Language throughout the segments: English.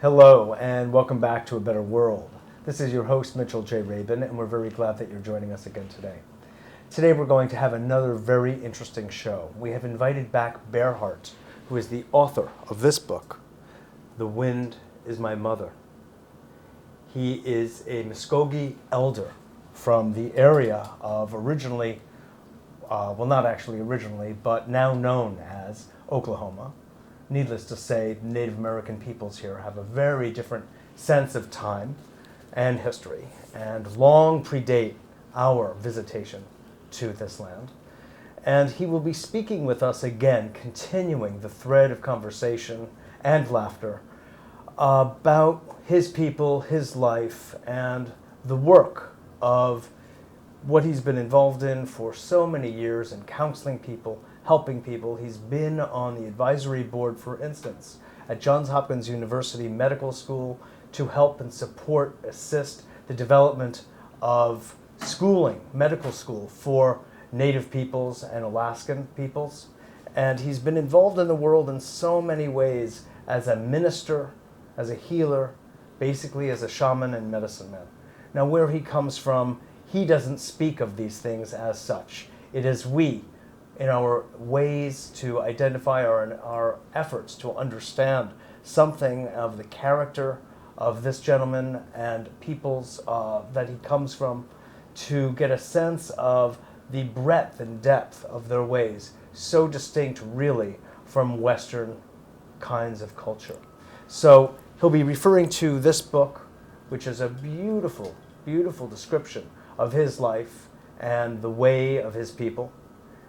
Hello, and welcome back to A Better World. This is your host, Mitchell J. Rabin, and we're very glad that you're joining us again today. Today we're going to have another very interesting show. We have invited back Bearhart, who is the author of this book, The Wind is My Mother. He is a Muskogee elder from the area of originally, not actually originally, but now known as Oklahoma. Needless to say, Native American peoples here have a very different sense of time and history, and long predate our visitation to this land. And he will be speaking with us again, continuing the thread of conversation and laughter about his people, his life, and the work of what he's been involved in for so many years in counseling people, helping people. He's been on the advisory board, for instance, at Johns Hopkins University Medical School to help and support, assist the development of schooling, medical school for Native peoples and Alaskan peoples. And he's been involved in the world in so many ways as a minister, as a healer, basically as a shaman and medicine man. Now, where he comes from, he doesn't speak of these things as such. It is we, in our ways to identify our efforts to understand something of the character of this gentleman and peoples that he comes from, to get a sense of the breadth and depth of their ways, so distinct really from Western kinds of culture. So he'll be referring to this book, which is a beautiful, beautiful description of his life and the way of his people.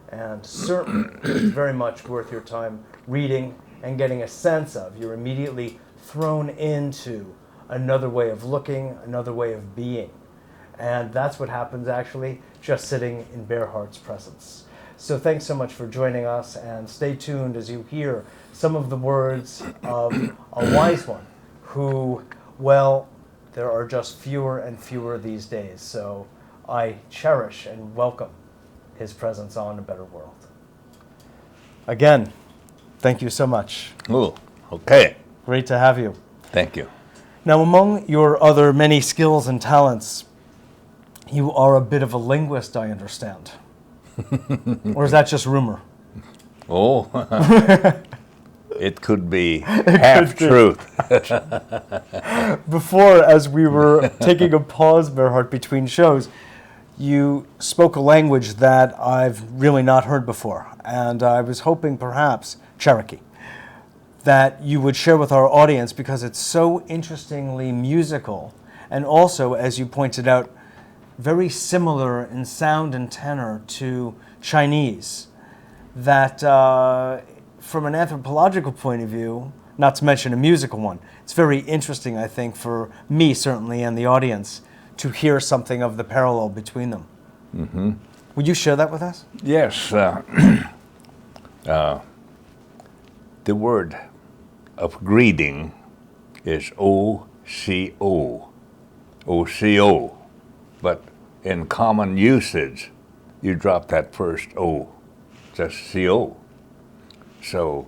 And certainly it's very much worth your time reading and getting a sense of. You're immediately thrown into another way of looking, another way of being. And that's what happens actually just sitting in Bearhart's presence. So thanks so much for joining us, and stay tuned as you hear some of the words of a wise one who, well, there are just fewer and fewer these days. So I cherish and welcome his presence on A Better World. Again, thank you so much. Oh, okay. Great to have you. Thank you. Now, among your other many skills and talents, you are a bit of a linguist, I understand. Or is that just rumor? Oh, it could be half truth. Before, as we were taking a pause, Bearhart, between shows, you spoke a language that I've really not heard before, and I was hoping perhaps Cherokee, that you would share with our audience, because it's so interestingly musical, and also, as you pointed out, very similar in sound and tenor to Chinese, that from an anthropological point of view, not to mention a musical one, it's very interesting, I think, for me certainly and the audience, to hear something of the parallel between them. Mm-hmm. Would you share that with us? Yes. The word of greeting is O-C-O. O-C-O. But in common usage, you drop that first O, just C-O. So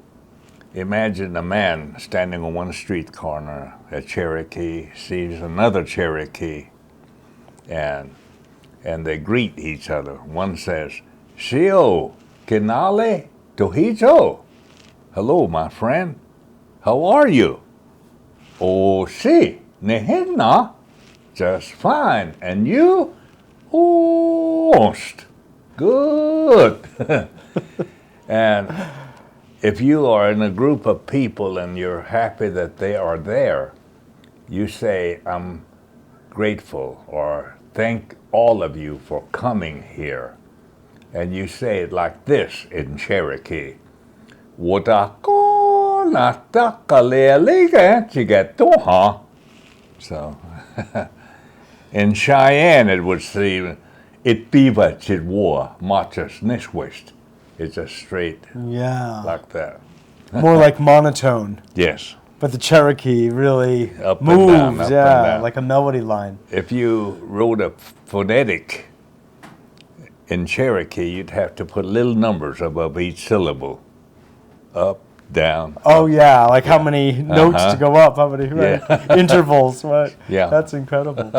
imagine a man standing on one street corner, a Cherokee, sees another Cherokee, and they greet each other. One says, "Shio, kinale, tohijo." Hello, my friend. How are you? Oh, si, nehena. Just fine. And you? Ost. Good. And if you are in a group of people and you're happy that they are there, you say, "I'm grateful," or "Thank all of you for coming here." And you say it like this in Cherokee. So in Cheyenne it would seem it biva chidwa machas nishwist. It's just straight like that. More like monotone. Yes. But the Cherokee really Up moves, and down, up and down. like a melody line. If you wrote a phonetic in Cherokee, you'd have to put little numbers above each syllable. Up, down. Oh yeah, like how many notes to go up, how many intervals, right? Yeah. That's incredible.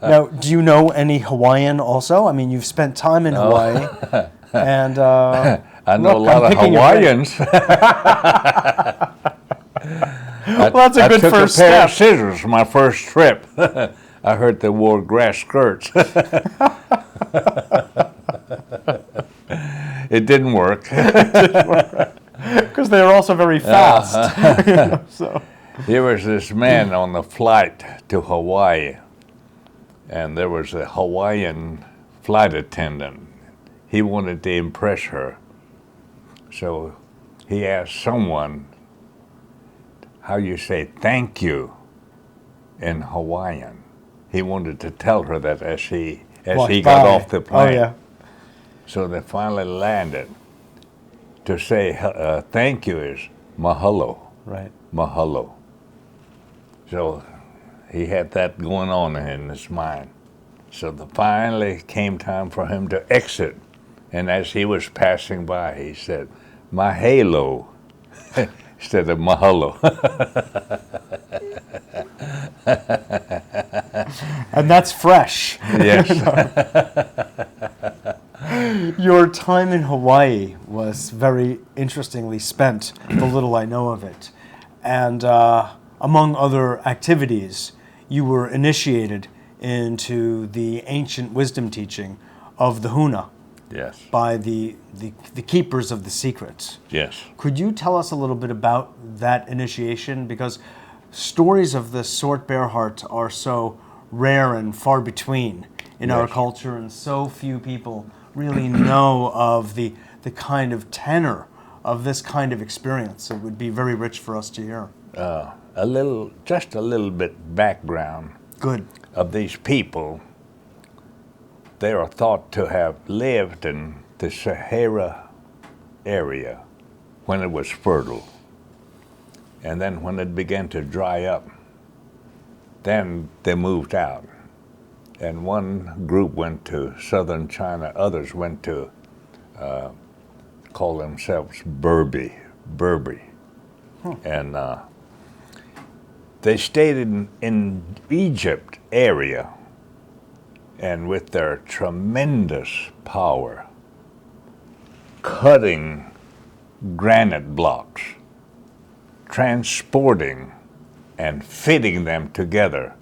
Now, do you know any Hawaiian also? I mean, you've spent time in Hawaii, and I know look, a lot I'm of picking your brain. Hawaiians. Well, that's a good I took first a pair step. of scissors my first trip. I heard they wore grass skirts. It didn't work. Because they are also very fast. So. There was this man on the flight to Hawaii, and there was a Hawaiian flight attendant. He wanted to impress her. So he asked someone how you say thank you in Hawaiian. He wanted to tell her that as he got off the plane. Oh, yeah. So they finally landed. To say thank you is mahalo. Right. Mahalo. So he had that going on in his mind. So finally came time for him to exit. And as he was passing by, he said, mahalo, instead of mahalo. And that's fresh. Yes. Your time in Hawaii was very interestingly spent, the little I know of it. And among other activities, you were initiated into the ancient wisdom teaching of the Huna Yes. by the keepers of the secrets. Yes. Could you tell us a little bit about that initiation? Because stories of this sort, Bearheart, are so rare and far between in our Yes. culture, and so few people really know of the kind of tenor of this kind of experience. It would be very rich for us to hear. Just a little bit background Good. of these people. They are thought to have lived in the Sahara area when it was fertile. And then when it began to dry up, then they moved out. And one group went to southern China, others went to call themselves Berber. And they stayed in Egypt area, and with their tremendous power, cutting granite blocks, transporting and fitting them together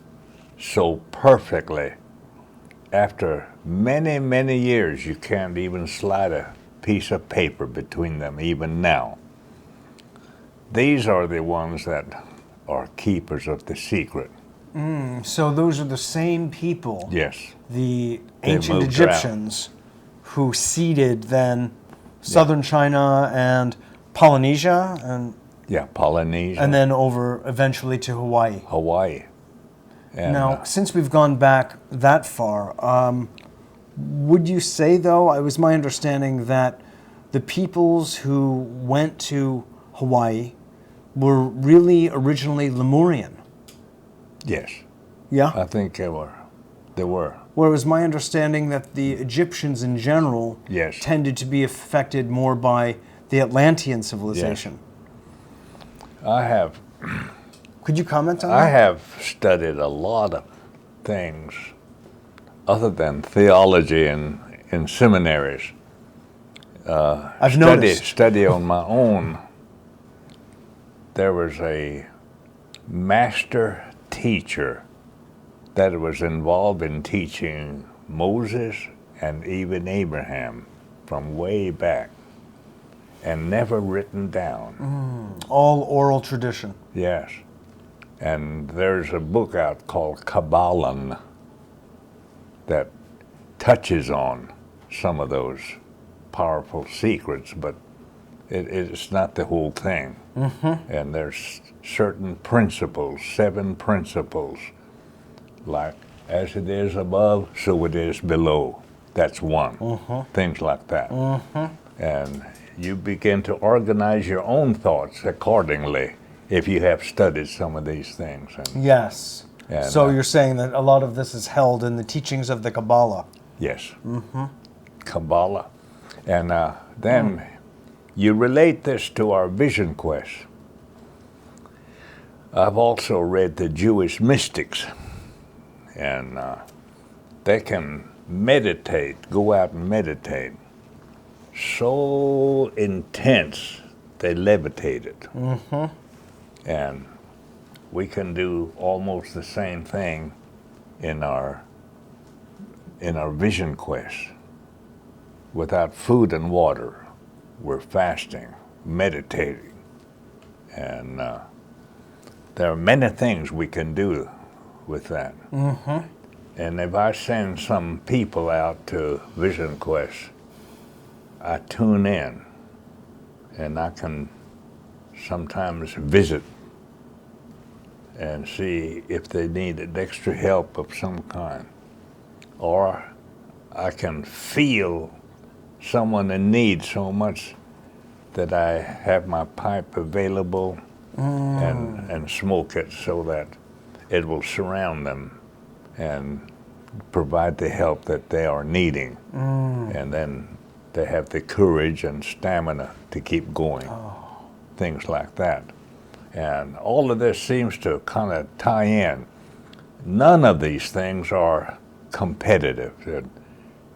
so perfectly. After many, many years, you can't even slide a piece of paper between them, even now. These are the ones that are keepers of the secret. So those are the same people, Yes. the They ancient moved Egyptians, who seeded then southern China and Polynesia, Yeah, Polynesia. and then over eventually to Hawaii. Hawaii. And, Now, since we've gone back that far, would you say, though, it was my understanding that the peoples who went to Hawaii were really originally Lemurian? yes, Yeah? I think they were. They were. Where it was my understanding that the Egyptians in general Yes. tended to be affected more by the Atlantean civilization. I have Could you comment on I that? have studied a lot of things other than theology in seminaries. I've noticed. Study on my own. There was a master teacher that was involved in teaching Moses and even Abraham from way back, and never written down. All oral tradition. Yes. And there's a book out called Kabbalah that touches on some of those powerful secrets, but it's not the whole thing. And there's certain principles, 7 principles, like as it is above, so it is below. That's one. Things like that. And you begin to organize your own thoughts accordingly if you have studied some of these things. And Yes. And, So you're saying that a lot of this is held in the teachings of the Kabbalah. yes. Kabbalah. And then You relate this to our vision quest. I've also read the Jewish mystics, and they can meditate, go out and meditate. So intense, they levitate it. Mm-hmm. And we can do almost the same thing in our vision quest. Without food and water, we're fasting, meditating, and there are many things we can do with that. Mm-hmm. And if I send some people out to Vision Quest, I tune in, and I can sometimes visit and see if they needed extra help of some kind. Or I can feel someone in need so much that I have my pipe available and smoke it so that it will surround them and provide the help that they are needing. And then they have the courage and stamina to keep going. Things like that. And all of this seems to kind of tie in. None of these things are competitive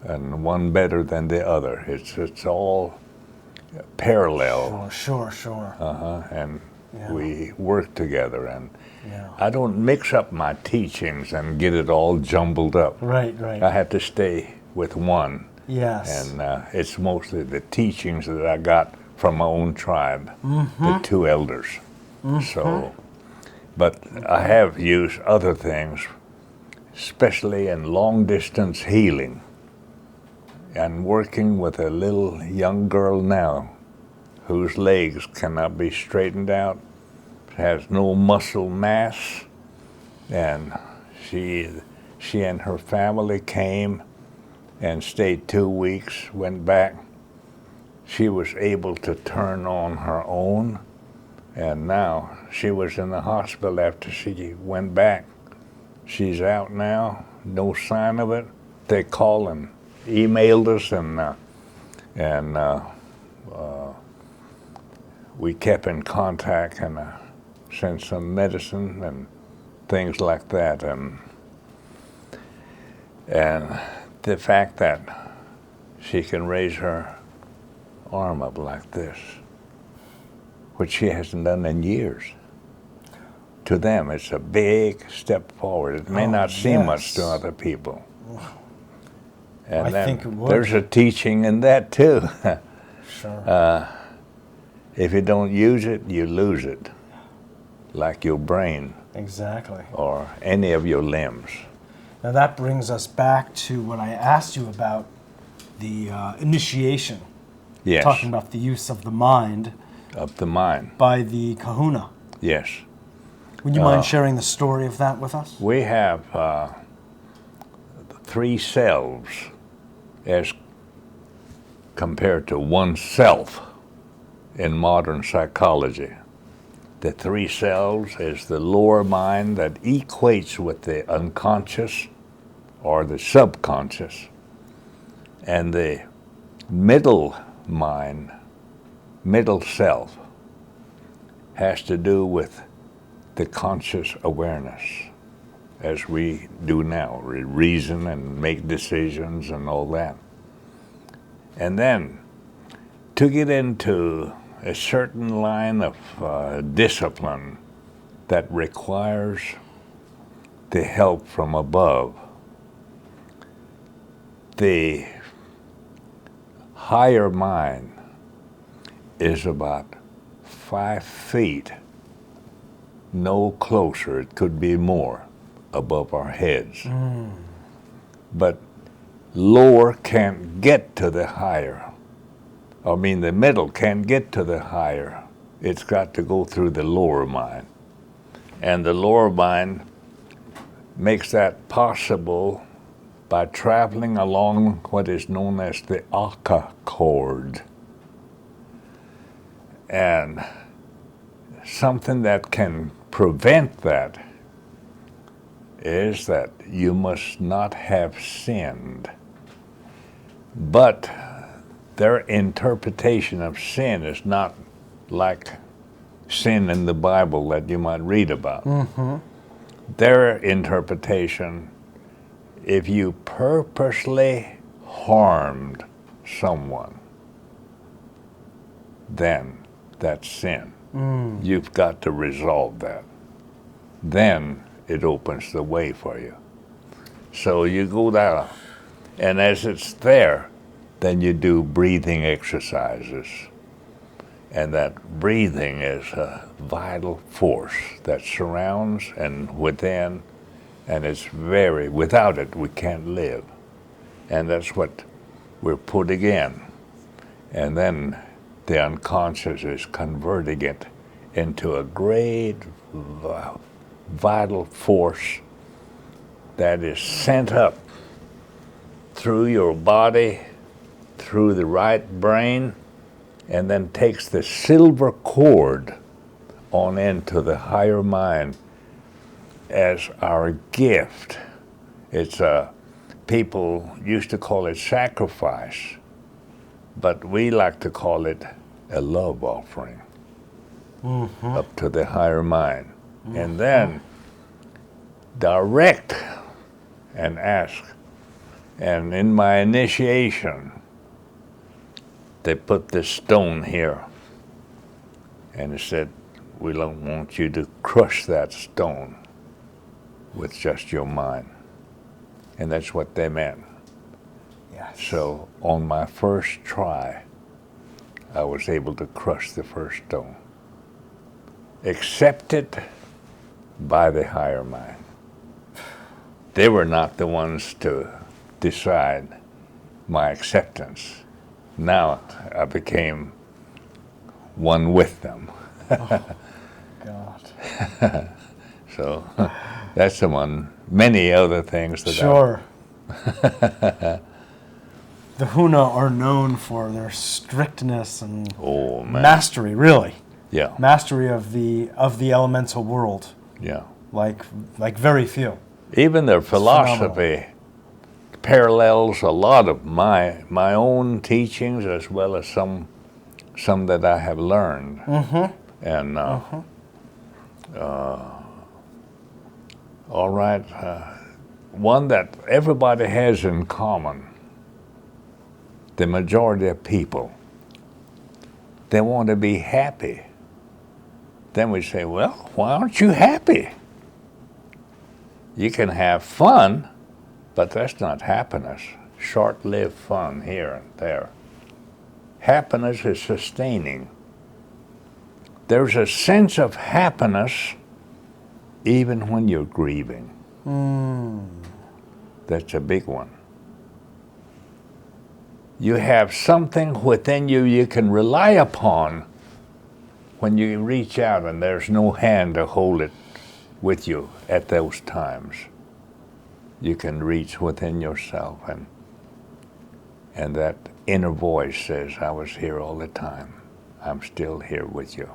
and one better than the other. It's all parallel. Sure. And Yeah. we work together, and Yeah. I don't mix up my teachings and get it all jumbled up. Right. I have to stay with one, Yes. and it's mostly the teachings that I got from my own tribe, the two elders. So, but I have used other things, especially in long distance healing, and working with a little young girl now whose legs cannot be straightened out, has no muscle mass, and she and her family came and stayed 2 weeks, went back. She was able to turn on her own, and now she was in the hospital after she went back. She's out now, no sign of it. They called and emailed us, and we kept in contact, and sent some medicine and things like that, and the fact that she can raise her arm up like this, which she hasn't done in years. To them, it's a big step forward. It may not seem much to other people. And I then think it would. there's a teaching in that too. Sure. If you don't use it, you lose it, like your brain Exactly. or any of your limbs. Now that brings us back to what I asked you about the initiation. Yes. Talking about the use of the mind Of the mind. by the kahuna. Yes. Would you mind sharing the story of that with us? We have 3 selves as compared to one self in modern psychology. The 3 selves is the lower mind that equates with the unconscious or the subconscious, and the middle mind, middle self, has to do with the conscious awareness, as we do now, reason and make decisions and all that. And then to get into a certain line of discipline that requires the help from above, the higher mind is about 5 feet, no closer, it could be more, above our heads. But lower can't get to the higher. I mean, the middle can't get to the higher. It's got to go through the lower mind. And the lower mind makes that possible by traveling along what is known as the Akka cord. And something that can prevent that is that you must not have sinned. But their interpretation of sin is not like sin in the Bible that you might read about. Their interpretation, if you purposely harmed someone, then that's sin. You've got to resolve that. Then it opens the way for you. So you go down, and as it's there, then you do breathing exercises. And that breathing is a vital force that surrounds and within, and it's without it, we can't live. And that's what we're putting in. And then the unconscious is converting it into a great vital force that is sent up through your body, through the right brain, and then takes the silver cord on into the higher mind as our gift. It's people used to call it sacrifice, but we like to call it a love offering up to the higher mind. And then direct and ask. And in my initiation, they put this stone here, and it said, we don't want you to crush that stone with just your mind. And that's what they meant. Yes. So on my first try, I was able to crush the first stone, accepted by the higher mind. They were not the ones to decide my acceptance. Now I became one with them. God. So that's among many other things that Sure. The Huna are known for their strictness and mastery, really. Yeah. Mastery of the elemental world, Yeah. like very few. Even their philosophy parallels a lot of my own teachings, as well as some that I have learned. And all right, one that everybody has in common, the majority of people, they want to be happy. Then we say, well, why aren't you happy? You can have fun, but that's not happiness. Short-lived fun here and there. Happiness is sustaining. There's a sense of happiness even when you're grieving. That's a big one. You have something within you you can rely upon when you reach out and there's no hand to hold it with you at those times. You can reach within yourself, and that inner voice says, I was here all the time. I'm still here with you.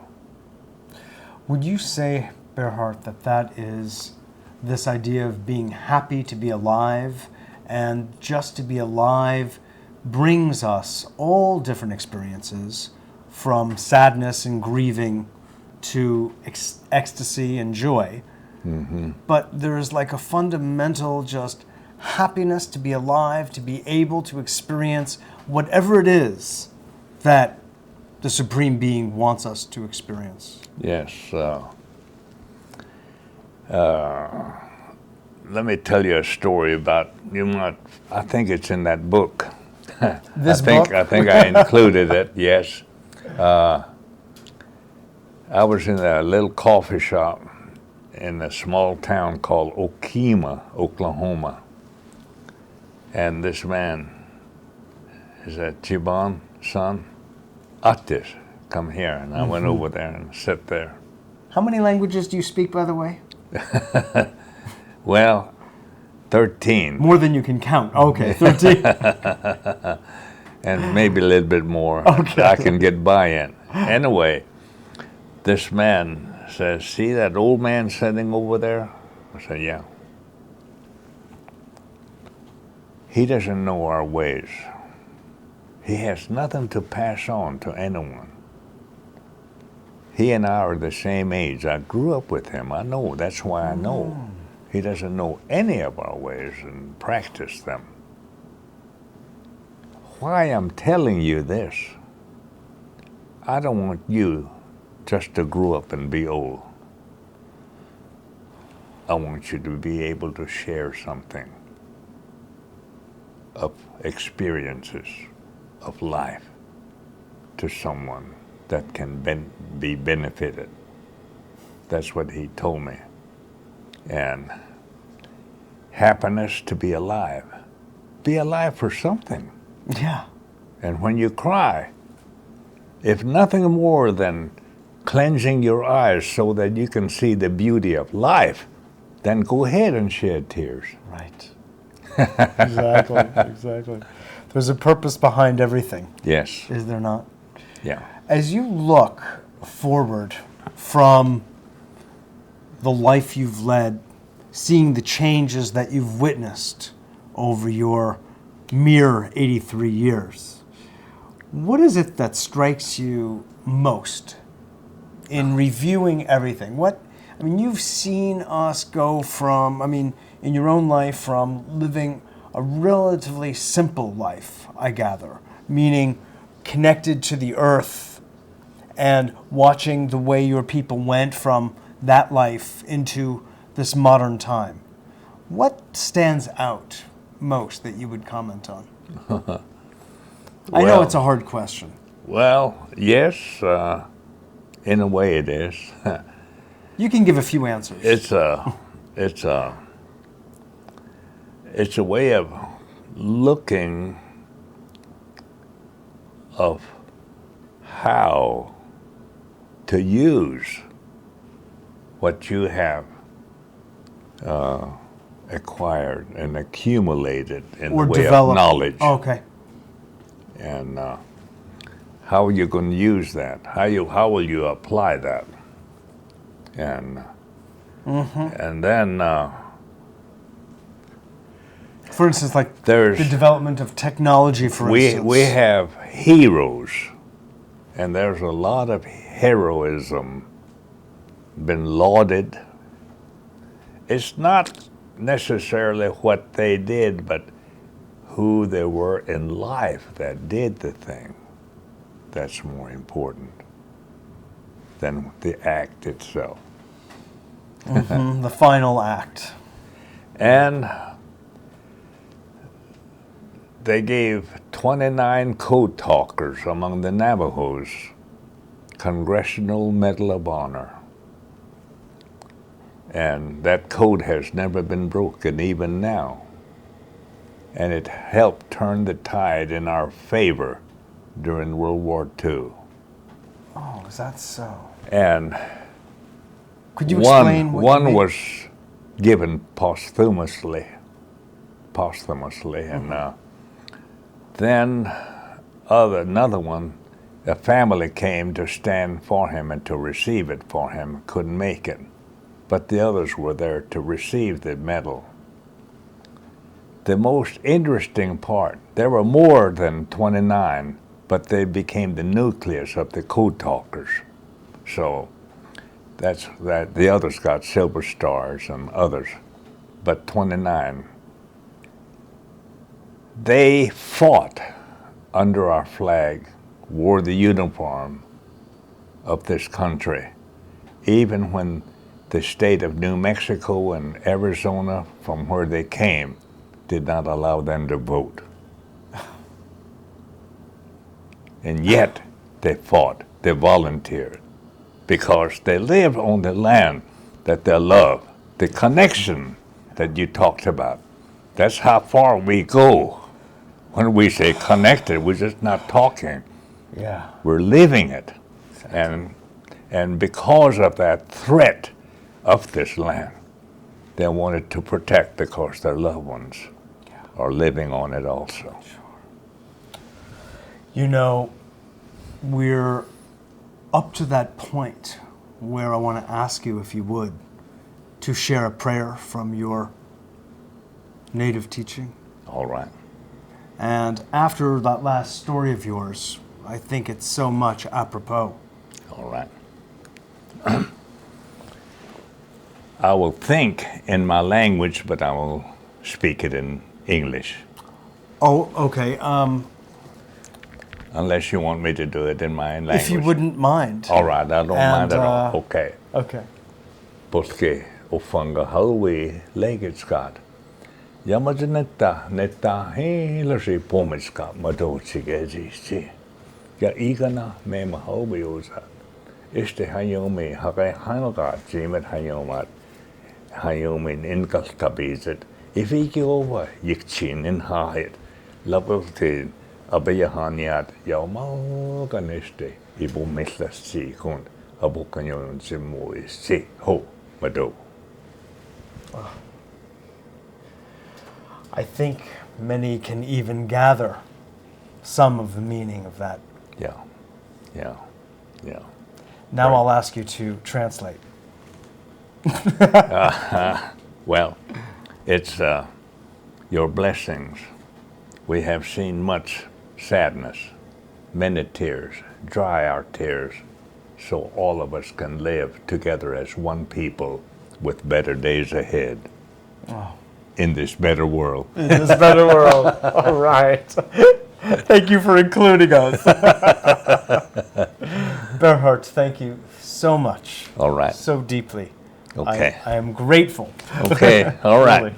Would you say, Berhard, that is this idea of being happy to be alive, and just to be alive brings us all different experiences, from sadness and grieving to ecstasy and joy. But there's like a fundamental just happiness to be alive, to be able to experience whatever it is that the Supreme Being wants us to experience. Yes. Let me tell you a story about, I think it's in that book. This book? I think I included it, yes. I was in a little coffee shop in a small town called Okima, Oklahoma. And this man, he said, Chibon, son, Atis, come here. And I went over there and sat there. How many languages do you speak, by the way? Well, 13. More than you can count. Okay, 13. And maybe a little bit more. Okay. I can get by in. Anyway, this man says, see that old man sitting over there? I said, yeah. He doesn't know our ways. He has nothing to pass on to anyone. He and I are the same age. I grew up with him. I know. That's why I know. He doesn't know any of our ways and practice them. Why I'm telling you this, I don't want you just to grow up and be old. I want you to be able to share something of experiences of life to someone that can be benefited. That's what he told me. And happiness to be alive. Be alive for something. Yeah. And when you cry, if nothing more than cleansing your eyes so that you can see the beauty of life, then go ahead and shed tears. Right. Exactly. There's a purpose behind everything. Yes. Is there not? Yeah. As you look forward from the life you've led, seeing the changes that you've witnessed over your mere 83 years, what is it that strikes you most in reviewing everything? You've seen us go from, in your own life, from living a relatively simple life, I gather, meaning connected to the earth and watching the way your people went from that life into this modern time. What stands out most that you would comment on? I know it's a hard question. Well, yes, in a way it is. You can give a few answers. It's a way of looking of how to use what you have acquired and accumulated in or the way develop. of knowledge. Oh, okay. And how you're going to use that? How will you apply that? And and then for instance, like there's the development of technology, for instance. we have heroes, and there's a lot of heroism been lauded. It's not necessarily what they did, but who they were in life that did the thing. That's more important than the act itself. The final act. And they gave 29 code talkers among the Navajos Congressional Medal of Honor. And that code has never been broken, even now. And it helped turn the tide in our favor during World War II. Oh, is that so? And could you explain what one you mean? was given posthumously, and then another one, a family came to stand for him and to receive it for him, couldn't make it, but the others were there to receive the medal. The most interesting part, there were more than 29, but they became the nucleus of the code talkers. So that's that. The others got silver stars and others, but 29. They fought under our flag, wore the uniform of this country, even when the state of New Mexico and Arizona, from where they came, did not allow them to vote. And yet they fought, they volunteered, because they live on the land that they love, the connection that you talked about. That's how far we go. When we say connected, we're just not talking. Yeah. We're living it. And because of that threat of this land, they wanted to protect because their loved ones are living on it also. You know, we're up to that point where I want to ask you, if you would, to share a prayer from your native teaching. All right. And after that last story of yours, I think it's so much apropos. All right. I will think in my language, but I will speak it in English. Oh, okay. Unless you want me to do it in my language. If you wouldn't mind. All right, I don't mind at all. Okay. Okay. Porque ufanga halwi legetskat. Yamajanetta netta hilasi pomiska madochigezi. Ja igana me mahobi usa. Este hayomi hare hanga jimet hayomat. Hayomin inkaltabizet. If iki over yikchin in hahit. Labeltin abeyahaniat yaumal ganeste. Ibu mislas si kund. Abukanyon simui si ho mado. I think many can even gather some of the meaning of that. Yeah. Now Right. I'll ask you to translate. Well, it's your blessings. We have seen much sadness, many tears. Dry our tears so all of us can live together as one people with better days ahead in this better world. In this better world. All right. Thank you for including us. Berhard, thank you so much. All right. So deeply. Okay. I am grateful. Okay. All right. Really.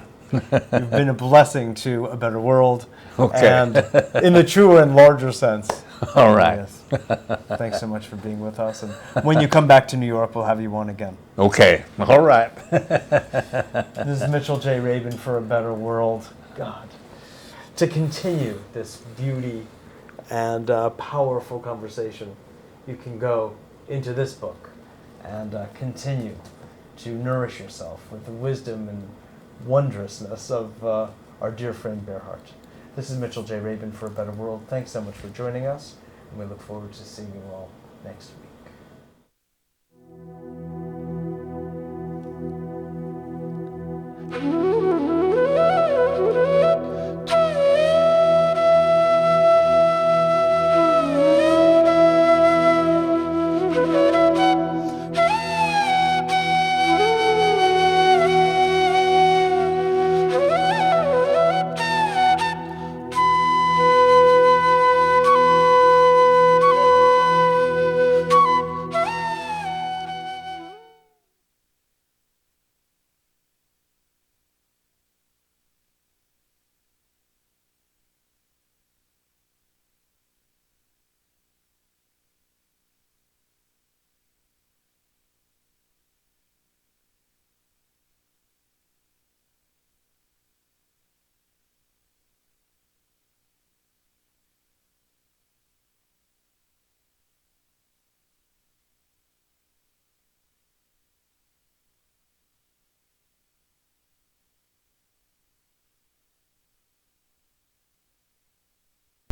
You've been a blessing to a better world. Okay. And in the true and larger sense. All right. Yes. Thanks so much for being with us. And when you come back to New York, we'll have you on again. Okay. All right. This is Mitchell J. Rabin for A Better World. God. To continue this beauty and powerful conversation, you can go into this book and continue to nourish yourself with the wisdom and wondrousness of our dear friend Berhard. This is Mitchell J. Rabin for A Better World. Thanks so much for joining us, and we look forward to seeing you all next week.